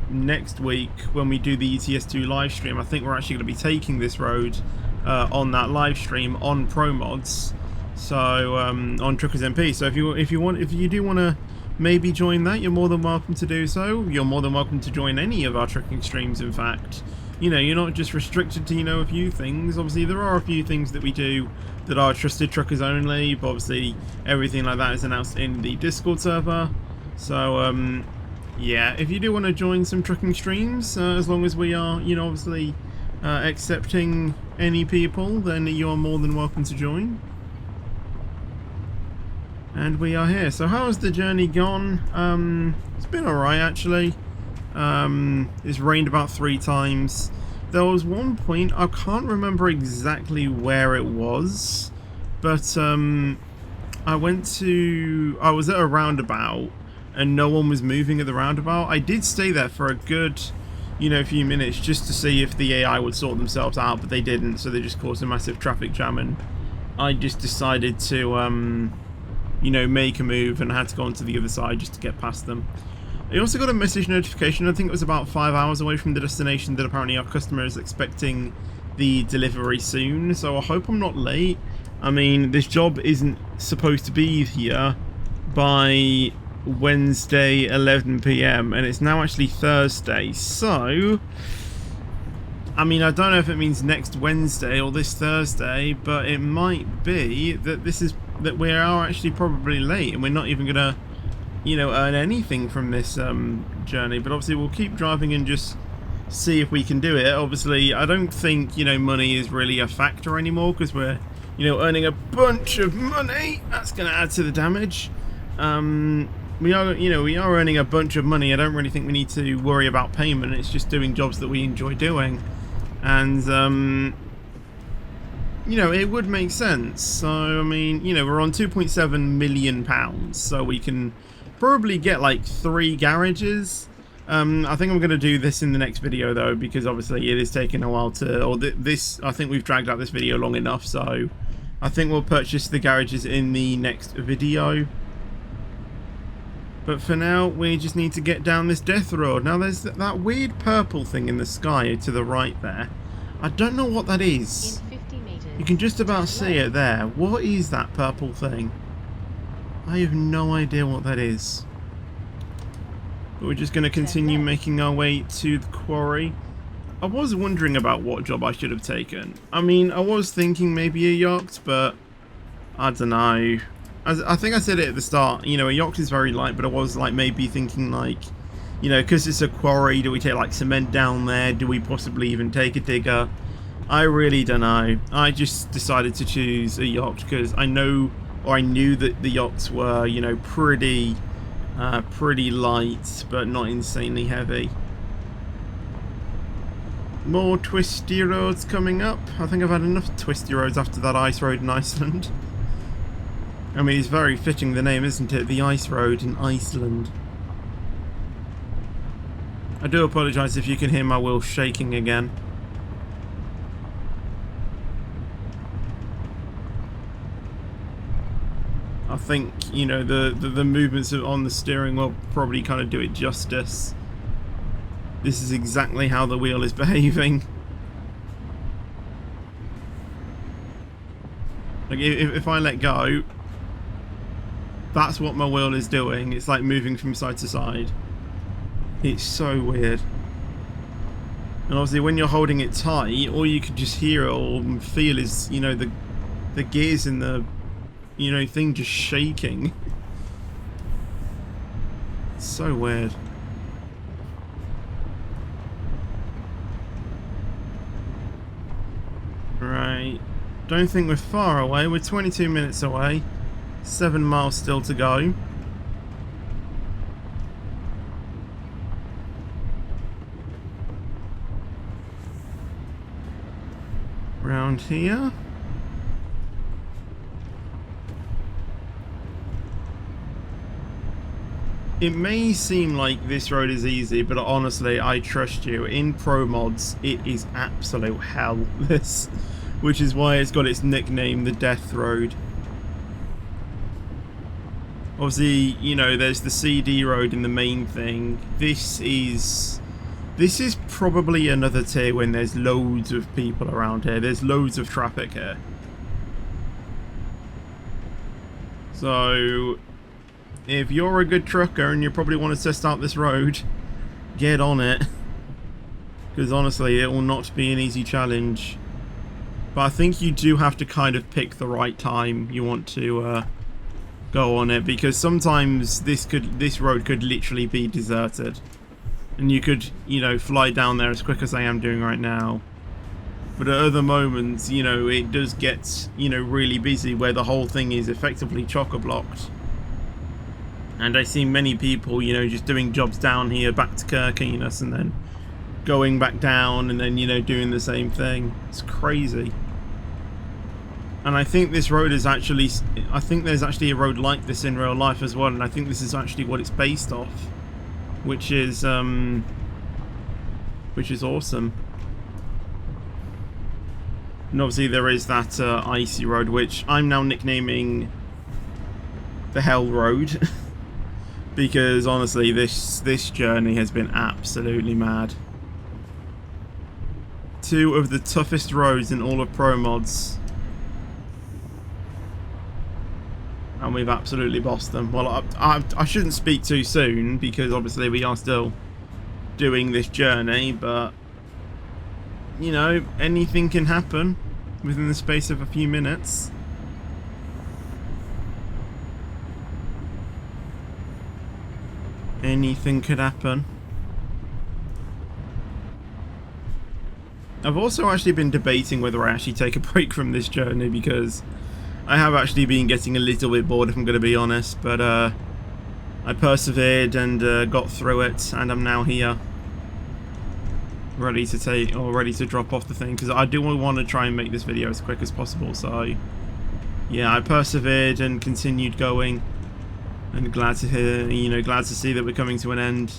next week when we do the ETS2 live stream, I think we're actually going to be taking this road on that live stream on Pro Mods, so on Truckers MP. So if you do want to maybe join that, you're more than welcome to do so. You're more than welcome to join any of our trucking streams, in fact. You're not just restricted to, a few things. Obviously, there are a few things that we do that are trusted truckers only, but obviously everything like that is announced in the Discord server. So, yeah, if you do want to join some trucking streams, as long as we are, obviously accepting any people, then you are more than welcome to join. And we are here. So how has the journey gone? It's been alright, actually. It's rained about 3 times. There was one point, I can't remember exactly where it was, but I was at a roundabout and no one was moving at the roundabout. I did stay there for a good few minutes just to see if the AI would sort themselves out, but they didn't, so they just caused a massive traffic jam, and I just decided to make a move and had to go onto the other side just to get past them. I also got a message notification, I think it was about 5 hours away from the destination, that apparently our customer is expecting the delivery soon, so I hope I'm not late. I mean, this job isn't supposed to be here by Wednesday 11 PM, and it's now actually Thursday, so I mean, I don't know if it means next Wednesday or this Thursday, but it might be that we are actually probably late and we're not even gonna earn anything from this journey. But obviously we'll keep driving and just see if we can do it. Obviously I don't think money is really a factor anymore, because we're earning a bunch of money. That's gonna add to the damage. We are earning a bunch of money. I don't really think we need to worry about payment. It's just doing jobs that we enjoy doing, and it would make sense. So I mean, we're on £2.7 million, so we can probably get like 3 garages. I think I'm going to do this in the next video though, because obviously it is taking a while I think we've dragged out this video long enough, so I think we'll purchase the garages in the next video. But for now, we just need to get down this death road. Now there's that weird purple thing in the sky to the right there. I don't know what that is. In 50 meters, you can just about see it there. What is that purple thing? I have no idea what that is. But we're just going to continue making our way to the quarry. I was wondering about what job I should have taken. I mean, I was thinking maybe a yacht, but I don't know. I think I said it at the start, a yacht is very light, but I was like maybe thinking like, because it's a quarry, do we take like cement down there? Do we possibly even take a digger? I really don't know. I just decided to choose a yacht because I knew that the yachts were, pretty light, but not insanely heavy. More twisty roads coming up. I think I've had enough twisty roads after that ice road in Iceland. I mean, it's very fitting the name, isn't it? The ice road in Iceland. I do apologise if you can hear my wheels shaking again. I think, the movements on the steering wheel probably kind of do it justice. This is exactly how the wheel is behaving. Like if I let go, that's what my wheel is doing. It's like moving from side to side. It's so weird. And obviously when you're holding it tight, all you can just hear or feel is, you know, the gears in the, you know, thing just shaking. It's so weird. Right. Don't think we're far away. We're 22 minutes away. 7 miles still to go. Around here. It may seem like this road is easy, but honestly, I trust you. In pro mods, it is absolute hell, this. Which is why it's got its nickname, the Death Road. Obviously, you know, there's the CD road in the main thing. This is probably another tier when there's loads of people around here. There's loads of traffic here. So, if you're a good trucker and you probably want to test out this road, get on it. Because honestly, it will not be an easy challenge. But I think you do have to kind of pick the right time you want to go on it, because sometimes this road could literally be deserted. And you could, you know, fly down there as quick as I am doing right now. But at other moments, you know, it does get, you know, really busy where the whole thing is effectively chock-a-blocked. And I see many people, you know, just doing jobs down here back to Kirkenes and then going back down and then, you know, doing the same thing. It's crazy. And I think this road is actually, I think there's actually a road like this in real life as well, and I think this is actually what it's based off, which is awesome. And obviously there is that icy road, which I'm now nicknaming the Hell Road. Because honestly, this journey has been absolutely mad. 2 of the toughest roads in all of Pro Mods. And we've absolutely bossed them. Well, I shouldn't speak too soon, because obviously we are still doing this journey, but, you know, anything can happen within the space of a few minutes. Anything could happen. I've also actually been debating whether I actually take a break from this journey, because I have actually been getting a little bit bored, if I'm going to be honest, but I persevered and got through it, and I'm now here, ready to drop off the thing, because I do want to try and make this video as quick as possible. So yeah, I persevered and continued going, and glad to hear, you know, glad to see that we're coming to an end.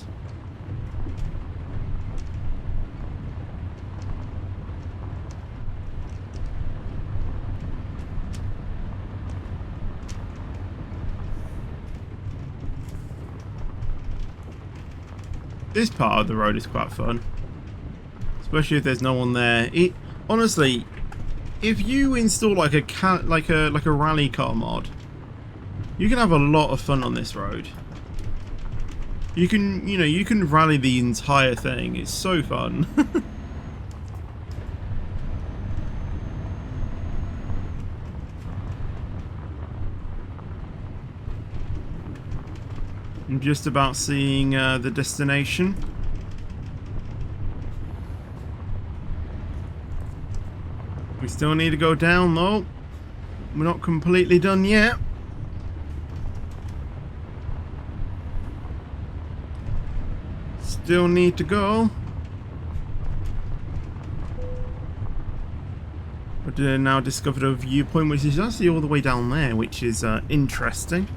This part of the road is quite fun, especially if there's no one there. Honestly, if you install like a rally car mod, you can have a lot of fun on this road. You can rally the entire thing. It's so fun. I'm just about seeing the destination. We still need to go down though. We're not completely done yet. Still need to go. But now discovered a viewpoint which is actually all the way down there, which is interesting.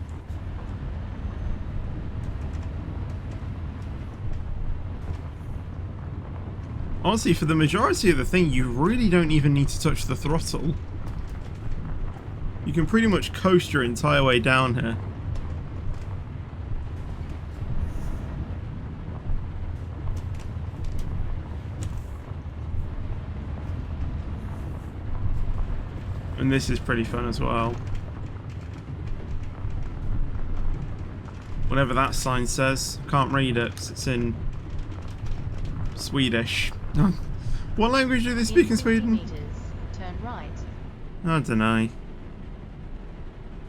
Honestly, for the majority of the thing, you really don't even need to touch the throttle. You can pretty much coast your entire way down here. And this is pretty fun as well. Whatever that sign says, I can't read it because it's in Swedish. What language do they speak in Sweden? Turn right. I don't know.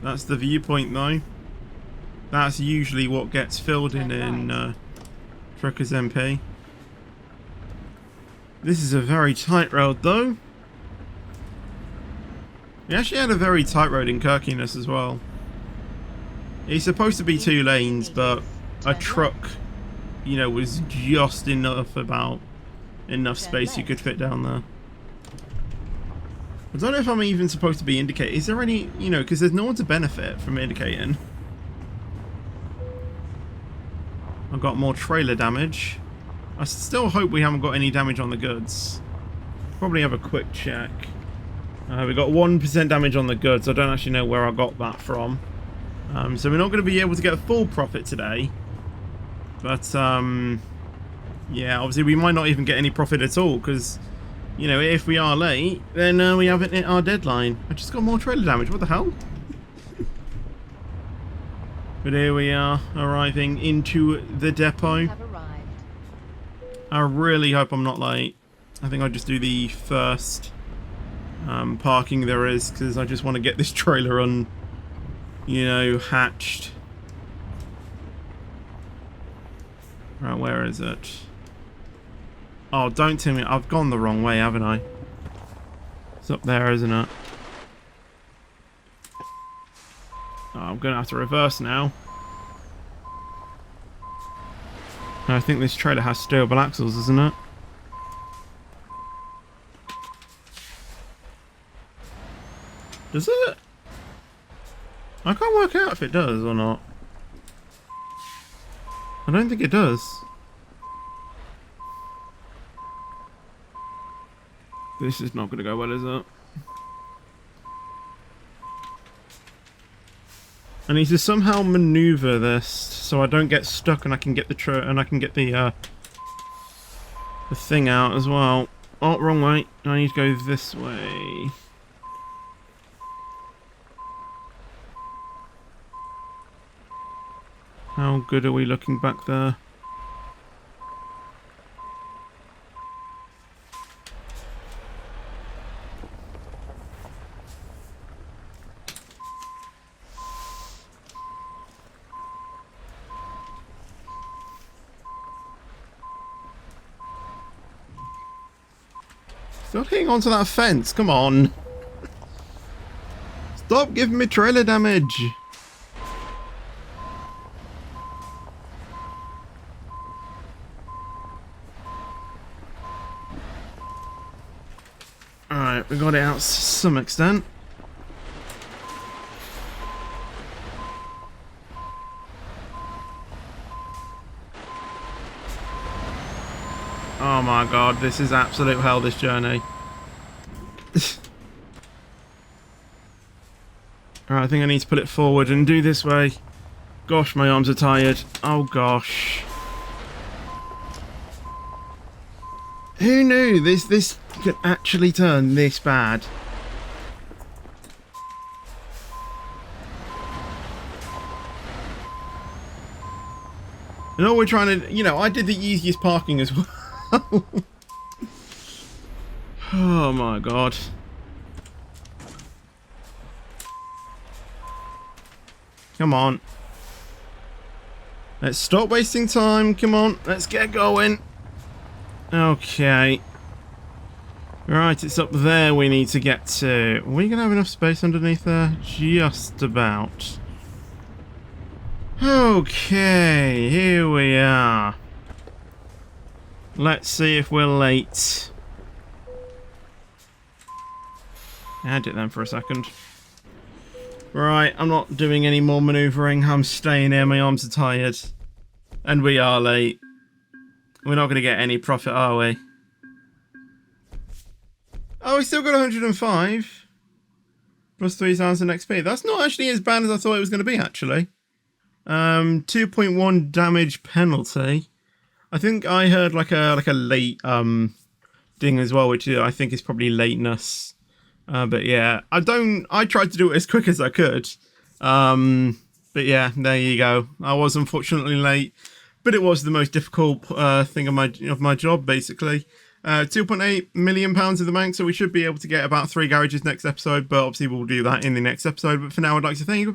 That's the viewpoint though. That's usually what gets filled in Truckers MP. This is a very tight road though. We actually had a very tight road in Kirkiness as well. It's supposed to be 2 lanes, but a truck, you know, was just enough space you could fit down there. I don't know if I'm even supposed to be indicating. Is there any, you know, because there's no one to benefit from indicating. I've got more trailer damage. I still hope we haven't got any damage on the goods. Probably have a quick check. We got 1% damage on the goods. I don't actually know where I got that from. So we're not going to be able to get a full profit today. But, yeah, obviously we might not even get any profit at all. Because, you know, if we are late, then we haven't hit our deadline. I just got more trailer damage. What the hell? But here we are, arriving into the depot. I really hope I'm not late. I think I'll just do the first parking there is, because I just want to get this trailer on, you know, hatched. Right, where is it? Oh, don't tell me. I've gone the wrong way, haven't I? It's up there, isn't it? Oh, I'm going to have to reverse now. I think this trailer has steerable axles, isn't it? Does it? I can't work out if it does or not. I don't think it does. This is not going to go well, is it? I need to somehow maneuver this so I don't get stuck and I can get the thing out as well. Oh, wrong way. I need to go this way. How good are we looking back there? Stop hitting onto that fence, come on. Stop giving me trailer damage. Alright, we got it out to some extent. Oh my god, this is absolute hell, this journey. Alright, I think I need to put it forward and do this way. Gosh, my arms are tired. Oh gosh. Who knew this could actually turn this bad? And all we're trying to, you know, I did the easiest parking as well. Oh my god. Come on. Let's stop wasting time. Come on, let's get going. Okay. Right, it's up there we need to get to. Are we going to have enough space underneath there? Just about. Okay, here we are. Let's see if we're late. Add it then for a second. Right, I'm not doing any more manoeuvring. I'm staying here. My arms are tired. And we are late. We're not going to get any profit, are we? Oh, we still got 105. Plus 3,000 XP. That's not actually as bad as I thought it was going to be, actually. 2.1 damage penalty. I think I heard like a late ding as well, which I think is probably lateness. But yeah, I tried to do it as quick as I could. But yeah, there you go. I was unfortunately late, but it was the most difficult thing of my job, basically. 2.8 million pounds in the bank, so we should be able to get about 3 garages next episode, but obviously we'll do that in the next episode. But for now, I'd like to thank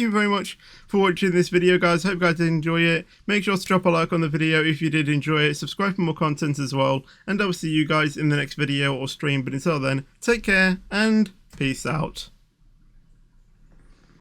you very much for watching this video, guys. Hope you guys did enjoy it. Make sure to drop a like on the video if you did enjoy it. Subscribe for more content as well, and I'll see you guys in the next video or stream. But until then, take care and peace out.